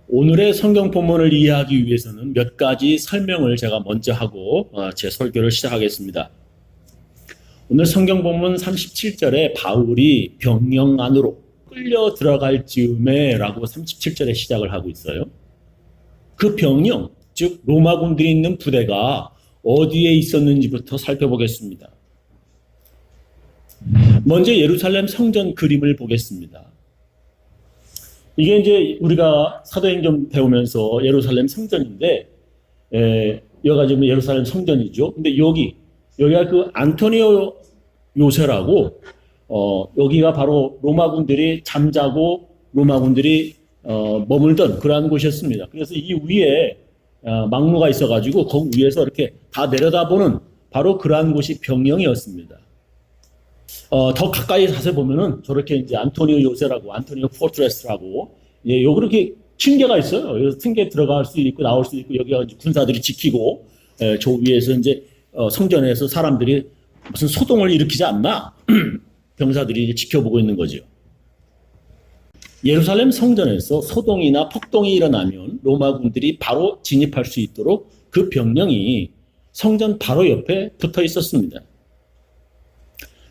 오늘의 성경 본문을 이해하기 위해서는 몇 가지 설명을 제가 먼저 하고 제 설교를 시작하겠습니다. 오늘 성경 본문 37절에 바울이 병영 안으로 끌려 들어갈 즈음에 라고 37절에 시작을 하고 있어요. 그 병영, 즉 로마군들이 있는 부대가 어디에 있었는지부터 살펴보겠습니다. 먼저 예루살렘 성전 그림을 보겠습니다. 이게 이제 우리가 사도행전 배우면서 예루살렘 성전인데, 여기가 지금 예루살렘 성전이죠. 근데 여기가 그 안토니오 요새라고, 여기가 바로 로마군들이 잠자고 로마군들이 머물던 그러한 곳이었습니다. 그래서 이 위에 막루가 있어가지고 거기 위에서 이렇게 다 내려다보는 바로 그러한 곳이 병영이었습니다. 더 가까이 자세히 보면은 저렇게 이제 안토니오 요새라고, 안토니오 포트레스라고, 예, 요 그렇게 층계가 있어요. 그래서 층계 들어갈 수 있고 나올 수 있고, 여기가 이제 군사들이 지키고, 저 위에서 이제 성전에서 사람들이 무슨 소동을 일으키지 않나 병사들이 이제 지켜보고 있는 거죠. 예루살렘 성전에서 소동이나 폭동이 일어나면 로마군들이 바로 진입할 수 있도록 그 병영이 성전 바로 옆에 붙어 있었습니다.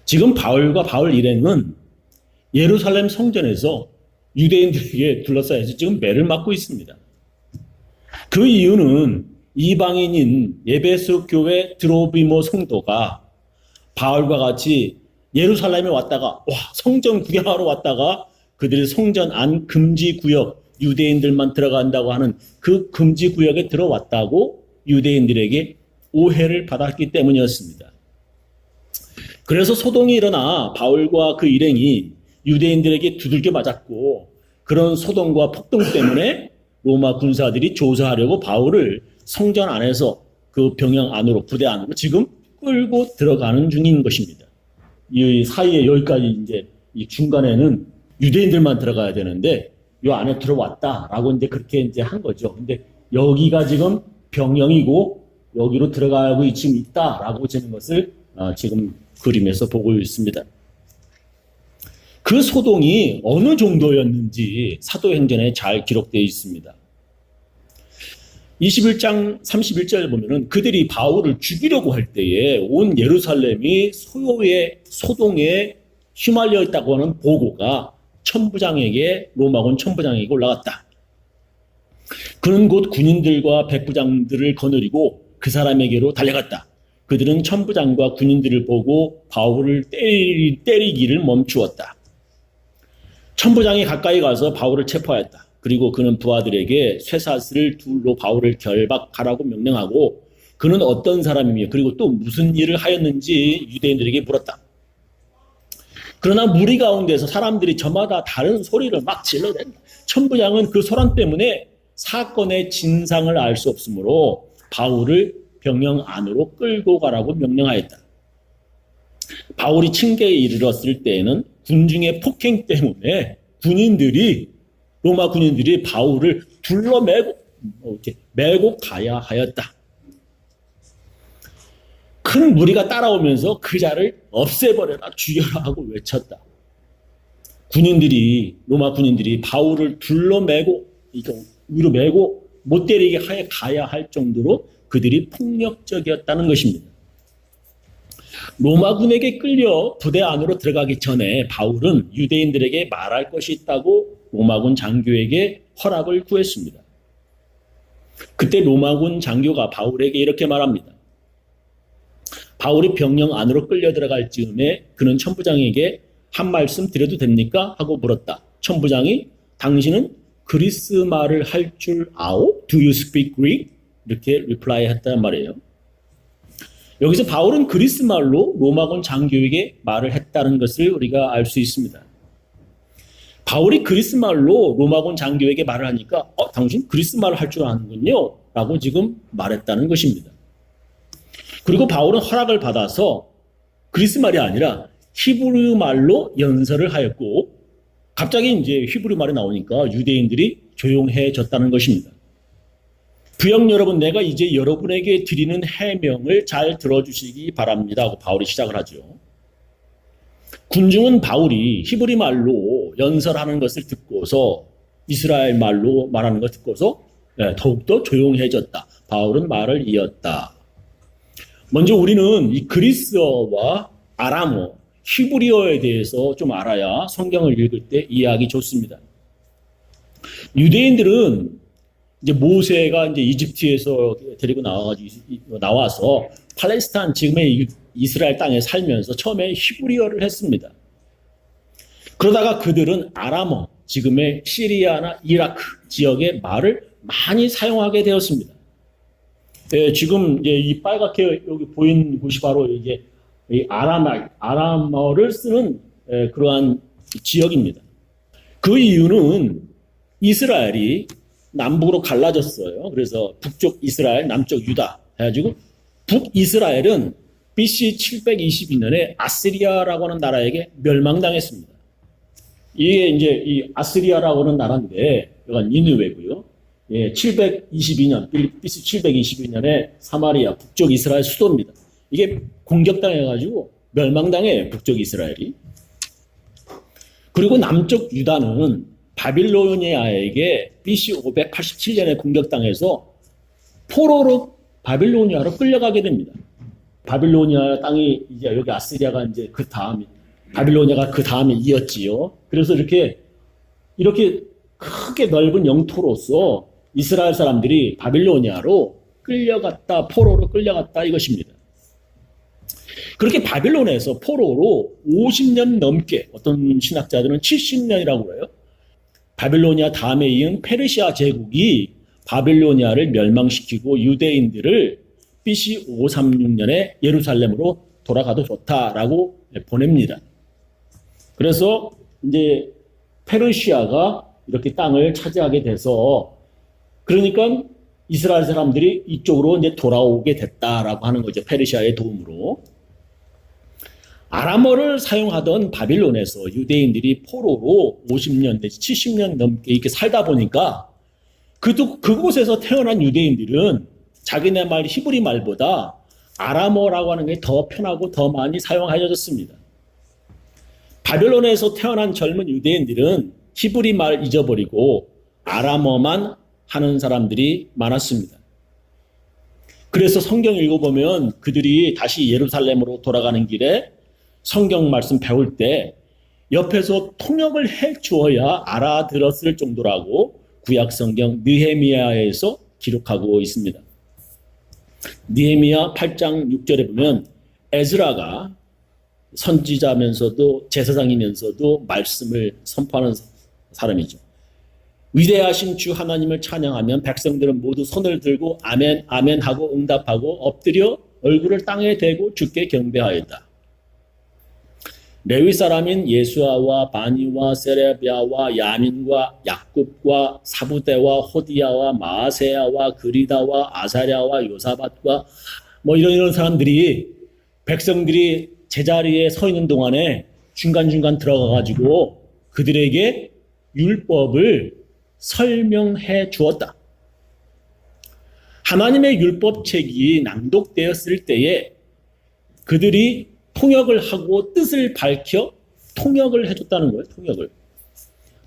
지금 바울과 바울 일행은 예루살렘 성전에서 유대인들에게 둘러싸여서 지금 매를 맞고 있습니다. 그 이유는 이방인인 에베소 교회 드로비모 성도가 바울과 같이 예루살렘에 왔다가 성전 구경하러 왔다가 그들이 성전 안 금지 구역, 유대인들만 들어간다고 하는 그 금지 구역에 들어왔다고 유대인들에게 오해를 받았기 때문이었습니다. 그래서 소동이 일어나 바울과 그 일행이 유대인들에게 두들겨 맞았고, 그런 소동과 폭동 때문에 로마 군사들이 조사하려고 바울을 성전 안에서 그 병영 안으로, 부대 안으로 지금 끌고 들어가는 중인 것입니다. 이 사이에 여기까지 이제 이 중간에는 유대인들만 들어가야 되는데 이 안에 들어왔다라고 이제 그렇게 이제 한 거죠. 근데 여기가 지금 병영이고 여기로 들어가고 지금 있다라고 되는 것을 지금 그림에서 보고 있습니다. 그 소동이 어느 정도였는지 사도행전에 잘 기록되어 있습니다. 21장 31절 보면은 그들이 바울을 죽이려고 할 때에 온 예루살렘이 소동에 휘말려 있다고 하는 보고가 로마군 천부장에게 올라갔다. 그는 곧 군인들과 백부장들을 거느리고 그 사람에게로 달려갔다. 그들은 천부장과 군인들을 보고 바울을 때리기를 멈추었다. 천부장이 가까이 가서 바울을 체포하였다. 그리고 그는 부하들에게 쇠사슬을 둘로 바울을 결박하라고 명령하고 그는 어떤 사람이며 그리고 또 무슨 일을 하였는지 유대인들에게 물었다. 그러나 무리 가운데서 사람들이 저마다 다른 소리를 막 질러댄다. 천부장은 그 소란 때문에 사건의 진상을 알 수 없으므로 바울을 병영 안으로 끌고 가라고 명령하였다. 바울이 층계에 이르렀을 때에는 군중의 폭행 때문에 로마 군인들이 바울을 둘러매고 이렇게 매고 가야 하였다. 큰 무리가 따라오면서 그 자를 없애버려라, 죽여라 하고 외쳤다. 로마 군인들이 바울을 둘러매고 위로 매고 못 때리게 하여 가야 할 정도로 그들이 폭력적이었다는 것입니다. 로마군에게 끌려 부대 안으로 들어가기 전에 바울은 유대인들에게 말할 것이 있다고 로마군 장교에게 허락을 구했습니다. 그때 로마군 장교가 바울에게 이렇게 말합니다. 바울이 병영 안으로 끌려 들어갈 즈음에 그는 천부장에게 한 말씀 드려도 됩니까? 하고 물었다. 천부장이 당신은 그리스 말을 할 줄 아오? Do you speak Greek? 이렇게 리플라이 했단 말이에요. 여기서 바울은 그리스 말로 로마군 장교에게 말을 했다는 것을 우리가 알 수 있습니다. 바울이 그리스 말로 로마군 장교에게 말을 하니까 당신 그리스 말을 할 줄 아는군요 라고 지금 말했다는 것입니다. 그리고 바울은 허락을 받아서 그리스 말이 아니라 히브리 말로 연설을 하였고 갑자기 이제 히브리 말이 나오니까 유대인들이 조용해졌다는 것입니다. 부영 여러분, 내가 이제 여러분에게 드리는 해명을 잘 들어주시기 바랍니다 하고 바울이 시작을 하죠. 군중은 바울이 히브리 말로 연설하는 것을 듣고서 이스라엘 말로 말하는 걸 듣고서 더욱더 조용해졌다. 바울은 말을 이었다. 먼저 우리는 이 그리스어와 아람어, 히브리어에 대해서 좀 알아야 성경을 읽을 때 이해하기 좋습니다. 유대인들은 이제 모세가 이제 이집트에서 데리고 나와서 팔레스타인 지금의 이스라엘 땅에 살면서 처음에 히브리어를 했습니다. 그러다가 그들은 아람어, 지금의 시리아나 이라크 지역의 말을 많이 사용하게 되었습니다. 지금 이제 이 빨갛게 여기 보이는 곳이 바로 이제 이 아람어를 쓰는 그러한 지역입니다. 그 이유는 이스라엘이 남북으로 갈라졌어요. 그래서 북쪽 이스라엘, 남쪽 유다 해가지고 북이스라엘은 BC 722년에 아시리아라고 하는 나라에게 멸망당했습니다. 이게 이제 이 아시리아라고 하는 나라인데, 여기가 니느웨고요. 722년, BC 722년에 사마리아, 북쪽 이스라엘 수도입니다. 이게 공격당해가지고 멸망당해, 북쪽 이스라엘이. 그리고 남쪽 유다는 바빌로니아에게 BC 587년에 공격당해서 포로로 바빌로니아로 끌려가게 됩니다. 바빌로니아 땅이 이제 여기 아시리아가 이제 그 다음에, 바빌로니아가 그 다음에 이었지요. 그래서 이렇게 크게 넓은 영토로서 이스라엘 사람들이 바빌로니아로 끌려갔다, 포로로 끌려갔다 이것입니다. 그렇게 바빌론에서 포로로 50년 넘게, 어떤 신학자들은 70년이라고 그래요. 바빌로니아 다음에 이은 페르시아 제국이 바빌로니아를 멸망시키고 유대인들을 BC 536년에 예루살렘으로 돌아가도 좋다라고 보냅니다. 그래서 이제 페르시아가 이렇게 땅을 차지하게 돼서, 그러니까 이스라엘 사람들이 이쪽으로 이제 돌아오게 됐다라고 하는 거죠. 페르시아의 도움으로. 아람어를 사용하던 바빌론에서 유대인들이 포로로 50년 내지 70년 넘게 이렇게 살다 보니까 그곳에서 태어난 유대인들은 자기네 말 히브리 말보다 아람어라고 하는 게 더 편하고 더 많이 사용하여졌습니다. 바빌론에서 태어난 젊은 유대인들은 히브리 말 잊어버리고 아람어만 하는 사람들이 많았습니다. 그래서 성경 읽어보면 그들이 다시 예루살렘으로 돌아가는 길에 성경 말씀 배울 때 옆에서 통역을 해 주어야 알아들었을 정도라고 구약 성경 느헤미야에서 기록하고 있습니다. 느헤미야 8장 6절에 보면 에즈라가 선지자면서도 제사장이면서도 말씀을 선포하는 사람이죠. 위대하신 주 하나님을 찬양하면 백성들은 모두 손을 들고 아멘 아멘 하고 응답하고 엎드려 얼굴을 땅에 대고 주께 경배하였다. 레위 사람인 예수아와 바니와 세레비아와 야민과 야굽과 사부대와 호디야와 마아세야와 그리다와 아사랴와 요사밧과 이런 사람들이 백성들이 제자리에 서 있는 동안에 중간중간 들어가가지고 그들에게 율법을 설명해 주었다. 하나님의 율법책이 낭독되었을 때에 그들이 통역을 하고 뜻을 밝혀 통역을 해줬다는 거예요.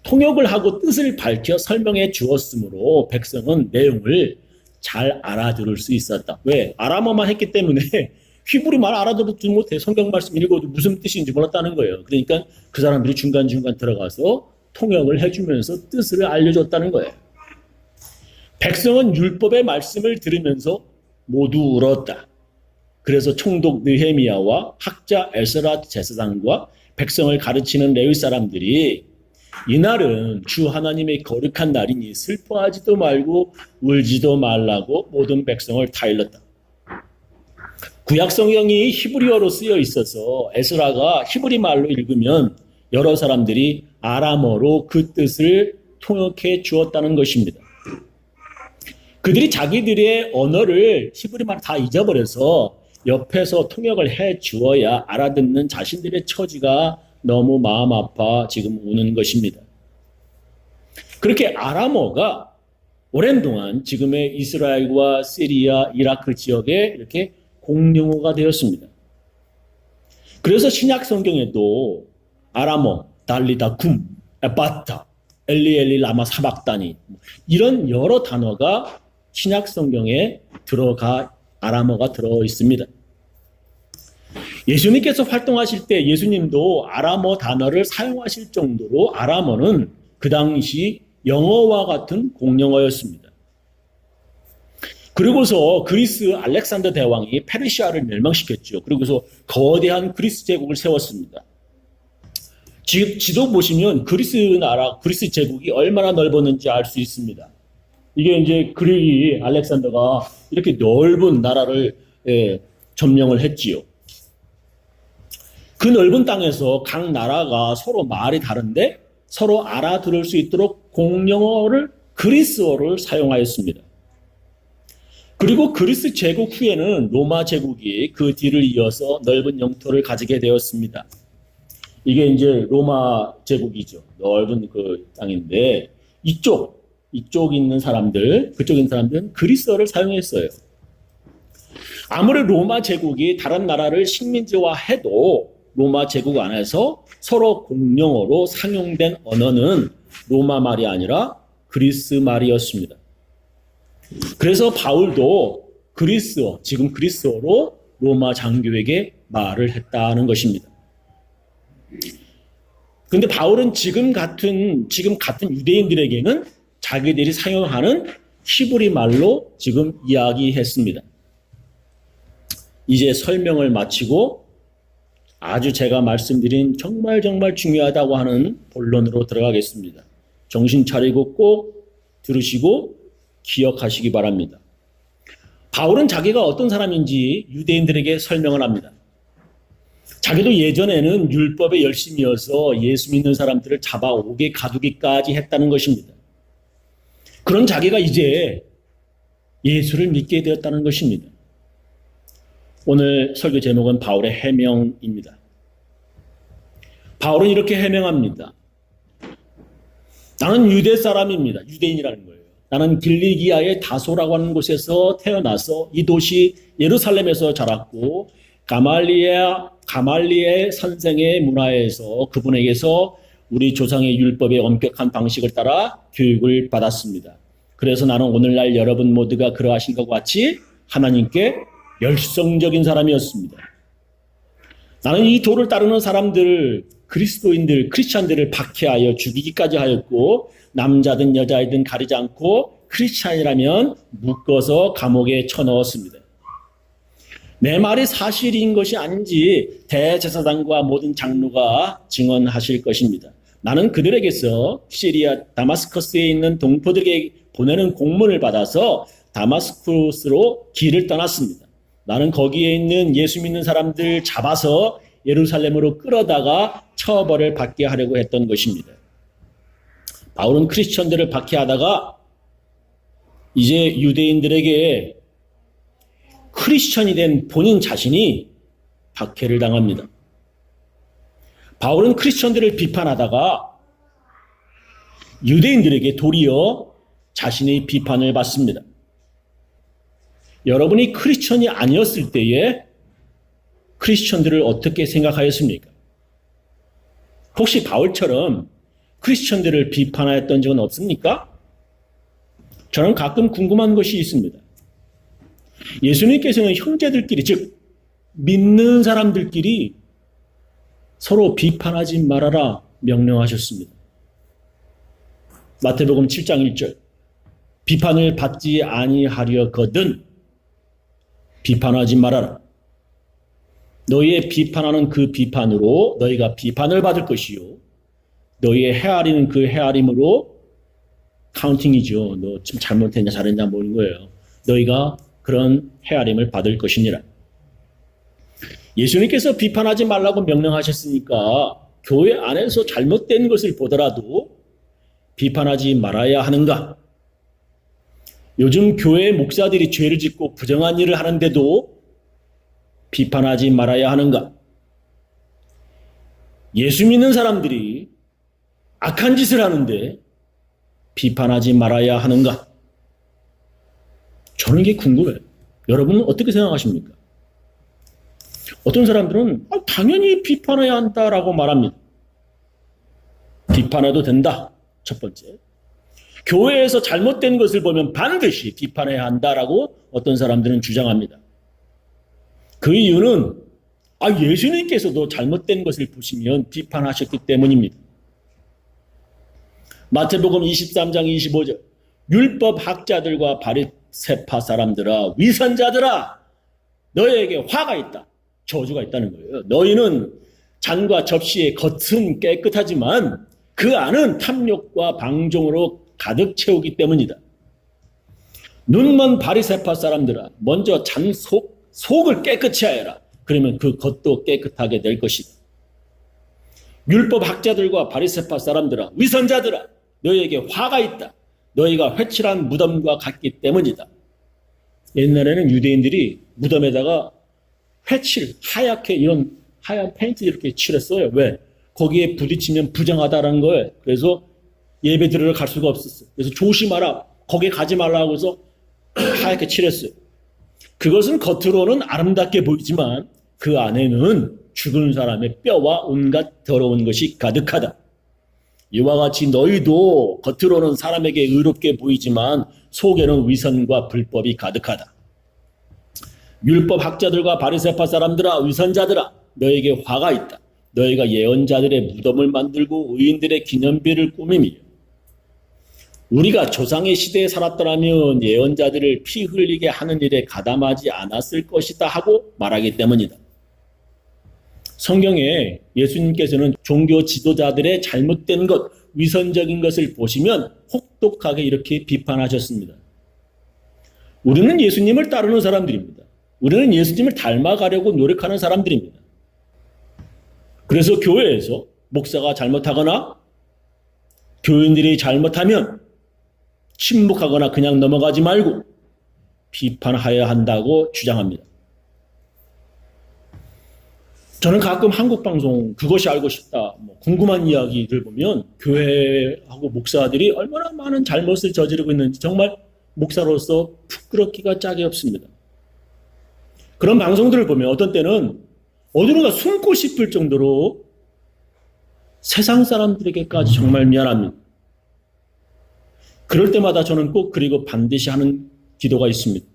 통역을 하고 뜻을 밝혀 설명해 주었으므로 백성은 내용을 잘 알아들을 수 있었다. 왜? 아람어만 했기 때문에 히브리 말 알아들었지 못해. 성경 말씀 읽어도 무슨 뜻인지 몰랐다는 거예요. 그러니까 그 사람들이 중간중간 들어가서 통역을 해주면서 뜻을 알려줬다는 거예요. 백성은 율법의 말씀을 들으면서 모두 울었다. 그래서 총독 느헤미야와 학자 에스라 제사장과 백성을 가르치는 레위 사람들이 이날은 주 하나님의 거룩한 날이니 슬퍼하지도 말고 울지도 말라고 모든 백성을 다 일렀다. 구약 성경이 히브리어로 쓰여 있어서 에스라가 히브리 말로 읽으면 여러 사람들이 아람어로 그 뜻을 통역해 주었다는 것입니다. 그들이 자기들의 언어를 히브리 말 다 잊어버려서 옆에서 통역을 해 주어야 알아듣는 자신들의 처지가 너무 마음 아파 지금 우는 것입니다. 그렇게 아람어가 오랜 동안 지금의 이스라엘과 시리아, 이라크 지역에 이렇게 공용어가 되었습니다. 그래서 신약 성경에도 아람어, 달리다, 쿰, 에바타 엘리 엘리 라마 사박다니 이런 여러 단어가 신약 성경에 아람어가 들어 있습니다. 예수님께서 활동하실 때 예수님도 아람어 단어를 사용하실 정도로 아람어는 그 당시 영어와 같은 공용어였습니다. 그리고서 그리스 알렉산더 대왕이 페르시아를 멸망시켰죠. 그리고서 거대한 그리스 제국을 세웠습니다. 지도 보시면 그리스 제국이 얼마나 넓었는지 알 수 있습니다. 이게 이제 그리기 알렉산더가 이렇게 넓은 나라를 점령을 했지요. 그 넓은 땅에서 각 나라가 서로 말이 다른데 서로 알아들을 수 있도록 공용어를 그리스어를 사용하였습니다. 그리고 그리스 제국 후에는 로마 제국이 그 뒤를 이어서 넓은 영토를 가지게 되었습니다. 이게 이제 로마 제국이죠. 넓은 그 땅인데 이쪽 있는 사람들, 그쪽 있는 사람들은 그리스어를 사용했어요. 아무리 로마 제국이 다른 나라를 식민지화해도 로마 제국 안에서 서로 공용어로 상용된 언어는 로마 말이 아니라 그리스 말이었습니다. 그래서 바울도 지금 그리스어로 로마 장교에게 말을 했다는 것입니다. 근데 바울은 지금 같은 유대인들에게는 자기들이 사용하는 히브리 말로 지금 이야기했습니다. 이제 설명을 마치고 아주 제가 말씀드린 정말 중요하다고 하는 본론으로 들어가겠습니다. 정신 차리고 꼭 들으시고 기억하시기 바랍니다. 바울은 자기가 어떤 사람인지 유대인들에게 설명을 합니다. 자기도 예전에는 율법에 열심이어서 예수 믿는 사람들을 잡아 옥에 가두기까지 했다는 것입니다. 그런 자기가 이제 예수를 믿게 되었다는 것입니다. 오늘 설교 제목은 바울의 해명입니다. 바울은 이렇게 해명합니다. 나는 유대 사람입니다. 유대인이라는 거예요. 나는 길리기아의 다소라고 하는 곳에서 태어나서 이 도시 예루살렘에서 자랐고 가말리엘 선생의 문화에서 그분에게서 우리 조상의 율법의 엄격한 방식을 따라 교육을 받았습니다. 그래서 나는 오늘날 여러분 모두가 그러하신 것 같이 하나님께 열성적인 사람이었습니다. 나는 이 도를 따르는 사람들, 크리스찬들을 박해하여 죽이기까지 하였고 남자든 여자이든 가리지 않고 크리스찬이라면 묶어서 감옥에 쳐넣었습니다. 내 말이 사실인 것이 아닌지 대제사장과 모든 장로가 증언하실 것입니다. 나는 그들에게서 시리아 다마스커스에 있는 동포들에게 보내는 공문을 받아서 다마스쿠스로 길을 떠났습니다. 나는 거기에 있는 예수 믿는 사람들 잡아서 예루살렘으로 끌어다가 처벌을 받게 하려고 했던 것입니다. 바울은 크리스천들을 박해하다가 이제 유대인들에게 크리스천이 된 본인 자신이 박해를 당합니다. 바울은 크리스천들을 비판하다가 유대인들에게 도리어 자신의 비판을 받습니다. 여러분이 크리스천이 아니었을 때에 크리스천들을 어떻게 생각하였습니까? 혹시 바울처럼 크리스천들을 비판하였던 적은 없습니까? 저는 가끔 궁금한 것이 있습니다. 예수님께서는 형제들끼리, 즉 믿는 사람들끼리 서로 비판하지 말아라 명령하셨습니다. 마태복음 7장 1절 비판을 받지 아니하려거든 비판하지 말아라. 너희의 비판하는 그 비판으로 너희가 비판을 받을 것이요 너희의 헤아리는 그 헤아림으로 카운팅이죠. 너 지금 잘못했냐 잘했냐 모르는 거예요. 너희가 그런 헤아림을 받을 것이니라. 예수님께서 비판하지 말라고 명령하셨으니까 교회 안에서 잘못된 것을 보더라도 비판하지 말아야 하는가? 요즘 교회 목사들이 죄를 짓고 부정한 일을 하는데도 비판하지 말아야 하는가? 예수 믿는 사람들이 악한 짓을 하는데 비판하지 말아야 하는가? 저는 이게 궁금해요. 여러분은 어떻게 생각하십니까? 어떤 사람들은 당연히 비판해야 한다라고 말합니다. 비판해도 된다. 첫 번째. 교회에서 잘못된 것을 보면 반드시 비판해야 한다라고 어떤 사람들은 주장합니다. 그 이유는 예수님께서도 잘못된 것을 보시면 비판하셨기 때문입니다. 마태복음 23장 25절 율법 학자들과 바리새파 사람들아 위선자들아 너희에게 화가 있다. 저주가 있다는 거예요. 너희는 잔과 접시의 겉은 깨끗하지만 그 안은 탐욕과 방종으로 가득 채우기 때문이다. 눈먼 바리새파 사람들아 먼저 잔 속을 깨끗이 하여라. 그러면 그 겉도 깨끗하게 될 것이다. 율법 학자들과 바리새파 사람들아 위선자들아 너희에게 화가 있다. 너희가 회칠한 무덤과 같기 때문이다. 옛날에는 유대인들이 무덤에다가 회칠, 하얗게 이런 하얀 페인트 이렇게 칠했어요. 왜? 거기에 부딪히면 부정하다라는 거예요. 그래서 예배 드리러 갈 수가 없었어요. 그래서 조심하라. 거기에 가지 말라고 해서 하얗게 칠했어요. 그것은 겉으로는 아름답게 보이지만 그 안에는 죽은 사람의 뼈와 온갖 더러운 것이 가득하다. 이와 같이 너희도 겉으로는 사람에게 의롭게 보이지만 속에는 위선과 불법이 가득하다. 율법 학자들과 바리새파 사람들아 위선자들아 너에게 화가 있다. 너희가 예언자들의 무덤을 만들고 의인들의 기념비를 꾸미며 우리가 조상의 시대에 살았더라면 예언자들을 피 흘리게 하는 일에 가담하지 않았을 것이다 하고 말하기 때문이다. 성경에 예수님께서는 종교 지도자들의 잘못된 것, 위선적인 것을 보시면 혹독하게 이렇게 비판하셨습니다. 우리는 예수님을 따르는 사람들입니다. 우리는 예수님을 닮아가려고 노력하는 사람들입니다. 그래서 교회에서 목사가 잘못하거나 교인들이 잘못하면 침묵하거나 그냥 넘어가지 말고 비판해야 한다고 주장합니다. 저는 가끔 한국 방송 그것이 알고 싶다 궁금한 이야기를 보면 교회하고 목사들이 얼마나 많은 잘못을 저지르고 있는지 정말 목사로서 부끄럽기가 짝이 없습니다. 그런 방송들을 보면 어떤 때는 어디론가 숨고 싶을 정도로 세상 사람들에게까지 정말 미안합니다. 그럴 때마다 저는 꼭 그리고 반드시 하는 기도가 있습니다.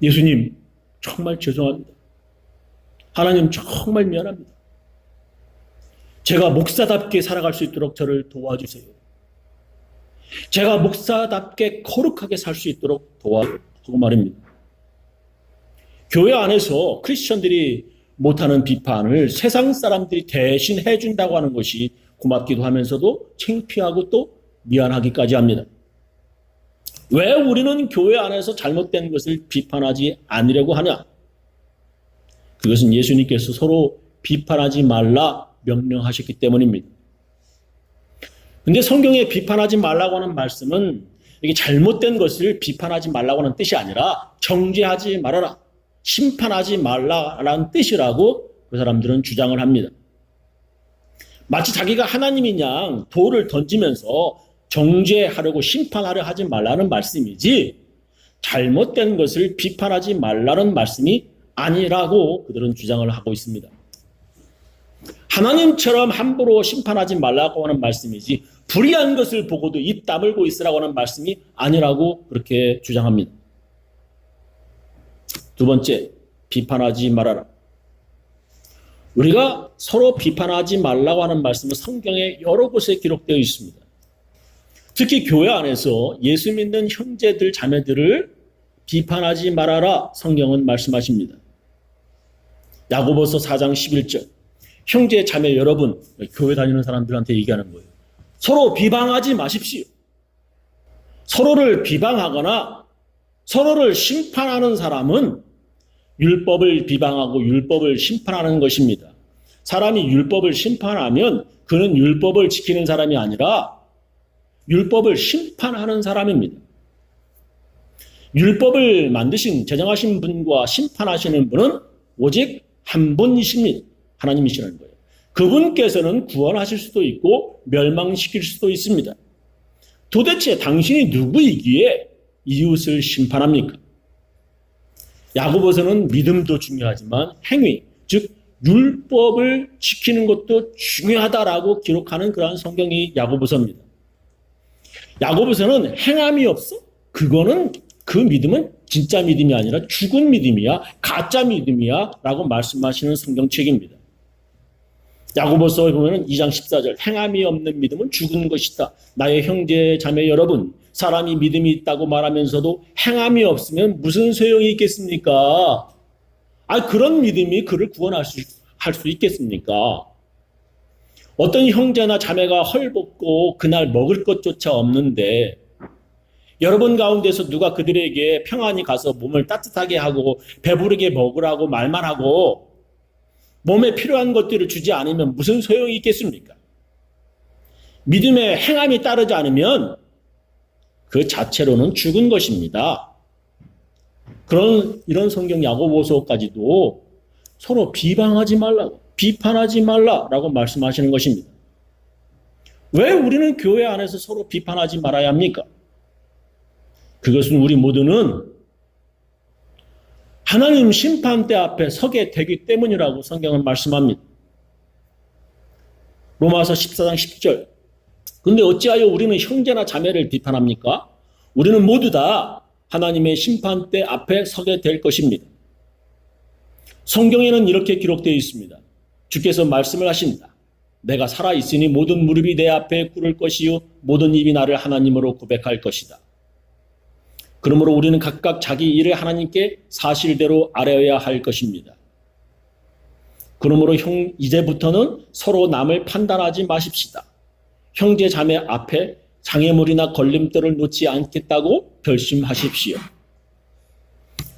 예수님 정말 죄송합니다. 하나님 정말 미안합니다. 제가 목사답게 살아갈 수 있도록 저를 도와주세요. 제가 목사답게 거룩하게 살 수 있도록 도와주고 말입니다. 교회 안에서 크리스천들이 못하는 비판을 세상 사람들이 대신 해준다고 하는 것이 고맙기도 하면서도 창피하고 또 미안하기까지 합니다. 왜 우리는 교회 안에서 잘못된 것을 비판하지 않으려고 하냐? 그것은 예수님께서 서로 비판하지 말라 명령하셨기 때문입니다. 근데 성경에 비판하지 말라고 하는 말씀은 이게 잘못된 것을 비판하지 말라고 하는 뜻이 아니라 정죄하지 말아라, 심판하지 말라라는 뜻이라고 그 사람들은 주장을 합니다. 마치 자기가 하나님인 양 돌을 던지면서 정죄하려고 심판하려 하지 말라는 말씀이지 잘못된 것을 비판하지 말라는 말씀이 아니라고 그들은 주장을 하고 있습니다. 하나님처럼 함부로 심판하지 말라고 하는 말씀이지 불의한 것을 보고도 입 다물고 있으라고 하는 말씀이 아니라고 그렇게 주장합니다. 두 번째, 비판하지 말아라. 우리가 서로 비판하지 말라고 하는 말씀은 성경에 여러 곳에 기록되어 있습니다. 특히 교회 안에서 예수 믿는 형제들, 자매들을 비판하지 말아라 성경은 말씀하십니다. 야고보서 4장 11절 형제, 자매 여러분, 교회 다니는 사람들한테 얘기하는 거예요. 서로 비방하지 마십시오. 서로를 비방하거나 서로를 심판하는 사람은 율법을 비방하고 율법을 심판하는 것입니다. 사람이 율법을 심판하면 그는 율법을 지키는 사람이 아니라 율법을 심판하는 사람입니다. 율법을 만드신, 제정하신 분과 심판하시는 분은 오직 한 분이십니다. 하나님이시라는 거예요. 그분께서는 구원하실 수도 있고 멸망시킬 수도 있습니다. 도대체 당신이 누구이기에 이웃을 심판합니까? 야고보서는 믿음도 중요하지만 행위, 즉 율법을 지키는 것도 중요하다라고 기록하는 그러한 성경이 야고보서입니다. 야고보서는 행함이 없어? 그거는 그 믿음은 진짜 믿음이 아니라 죽은 믿음이야, 가짜 믿음이야 라고 말씀하시는 성경책입니다. 야고보서에 보면 2장 14절 행함이 없는 믿음은 죽은 것이다. 나의 형제 자매 여러분, 사람이 믿음이 있다고 말하면서도 행함이 없으면 무슨 소용이 있겠습니까? 그런 믿음이 그를 구원할 수 있겠습니까? 어떤 형제나 자매가 헐벗고 그날 먹을 것조차 없는데 여러분 가운데서 누가 그들에게 평안히 가서 몸을 따뜻하게 하고 배부르게 먹으라고 말만 하고 몸에 필요한 것들을 주지 않으면 무슨 소용이 있겠습니까? 믿음의 행함이 따르지 않으면 그 자체로는 죽은 것입니다. 이런 성경 야고보서까지도 서로 비방하지 말라고, 비판하지 말라라고 말씀하시는 것입니다. 왜 우리는 교회 안에서 서로 비판하지 말아야 합니까? 그것은 우리 모두는 하나님 심판대 앞에 서게 되기 때문이라고 성경은 말씀합니다. 로마서 14장 10절. 근데 어찌하여 우리는 형제나 자매를 비판합니까? 우리는 모두 다 하나님의 심판대 앞에 서게 될 것입니다. 성경에는 이렇게 기록되어 있습니다. 주께서 말씀을 하신다. 내가 살아있으니 모든 무릎이 내 앞에 꿇을 것이요 모든 입이 나를 하나님으로 고백할 것이다. 그러므로 우리는 각각 자기 일을 하나님께 사실대로 알아야 할 것입니다. 그러므로 이제부터는 서로 남을 판단하지 마십시다. 형제 자매 앞에 장애물이나 걸림돌을 놓지 않겠다고 결심하십시오.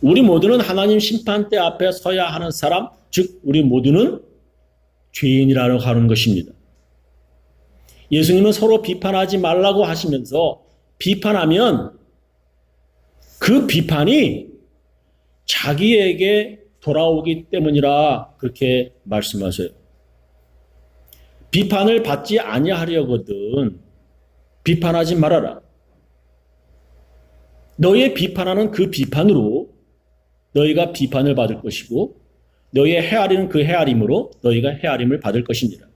우리 모두는 하나님 심판대 앞에 서야 하는 사람, 즉 우리 모두는 죄인이라고 하는 것입니다. 예수님은 서로 비판하지 말라고 하시면서 비판하면 그 비판이 자기에게 돌아오기 때문이라 그렇게 말씀하세요. 비판을 받지 아니하려거든 비판하지 말아라. 너의 비판하는 그 비판으로 너희가 비판을 받을 것이고 너희의 헤아리는 그 헤아림으로 너희가 헤아림을 받을 것입니다.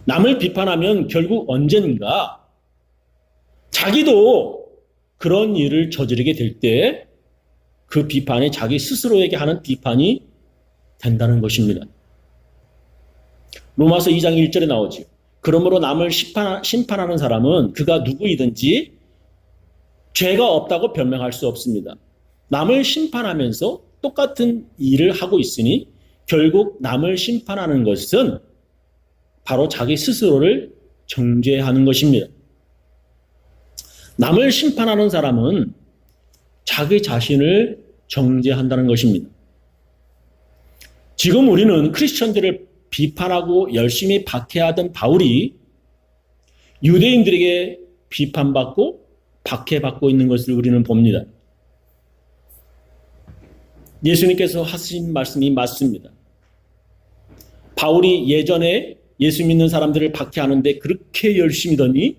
남을 비판하면 결국 언젠가 자기도 그런 일을 저지르게 될 때 그 비판이 자기 스스로에게 하는 비판이 된다는 것입니다. 로마서 2장 1절에 나오죠. 그러므로 남을 심판하는 사람은 그가 누구이든지 죄가 없다고 변명할 수 없습니다. 남을 심판하면서 똑같은 일을 하고 있으니 결국 남을 심판하는 것은 바로 자기 스스로를 정죄하는 것입니다. 남을 심판하는 사람은 자기 자신을 정죄한다는 것입니다. 지금 우리는 크리스천들을 비판하고 열심히 박해하던 바울이 유대인들에게 비판받고 박해받고 있는 것을 우리는 봅니다. 예수님께서 하신 말씀이 맞습니다. 바울이 예전에 예수 믿는 사람들을 박해하는데 그렇게 열심히더니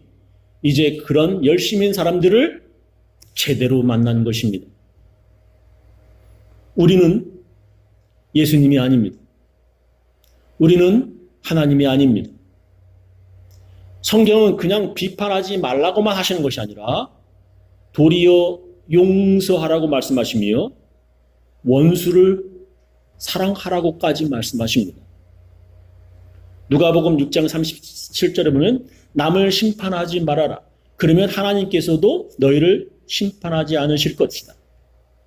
이제 그런 열심인 사람들을 제대로 만난 것입니다. 우리는 예수님이 아닙니다. 우리는 하나님이 아닙니다. 성경은 그냥 비판하지 말라고만 하시는 것이 아니라 도리어 용서하라고 말씀하시며 원수를 사랑하라고까지 말씀하십니다. 누가복음 6장 37절에 보면 남을 심판하지 말아라. 그러면 하나님께서도 너희를 심판하지 않으실 것이다.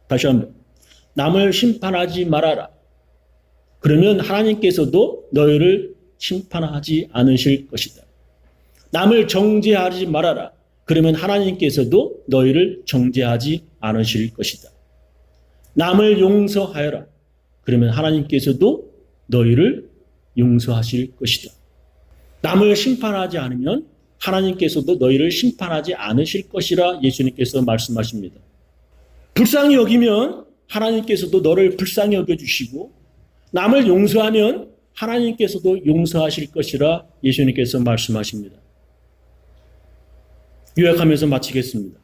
다시 한번. 남을 심판하지 말아라. 그러면 하나님께서도 너희를 심판하지 않으실 것이다. 남을 정죄하지 말아라. 그러면 하나님께서도 너희를 정죄하지 않으실 것이다. 남을 용서하여라. 그러면 하나님께서도 너희를 용서하실 것이다. 남을 심판하지 않으면 하나님께서도 너희를 심판하지 않으실 것이라 예수님께서 말씀하십니다. 불쌍히 여기면 하나님께서도 너를 불쌍히 여겨주시고 남을 용서하면 하나님께서도 용서하실 것이라 예수님께서 말씀하십니다. 요약하면서 마치겠습니다.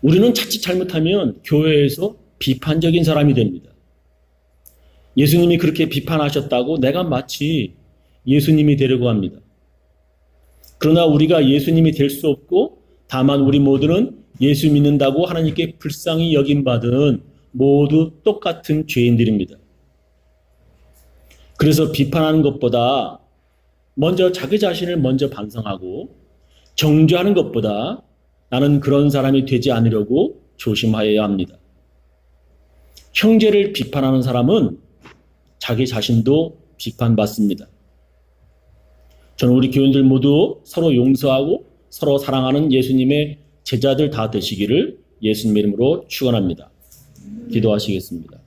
우리는 자칫 잘못하면 교회에서 비판적인 사람이 됩니다. 예수님이 그렇게 비판하셨다고 내가 마치 예수님이 되려고 합니다. 그러나 우리가 예수님이 될 수 없고 다만 우리 모두는 예수 믿는다고 하나님께 불쌍히 여김받은 모두 똑같은 죄인들입니다. 그래서 비판하는 것보다 먼저 자기 자신을 먼저 반성하고 정죄하는 것보다 나는 그런 사람이 되지 않으려고 조심하여야 합니다. 형제를 비판하는 사람은 자기 자신도 비판받습니다. 저는 우리 교인들 모두 서로 용서하고 서로 사랑하는 예수님의 제자들 다 되시기를 예수님의 이름으로 축원합니다. 기도하시겠습니다.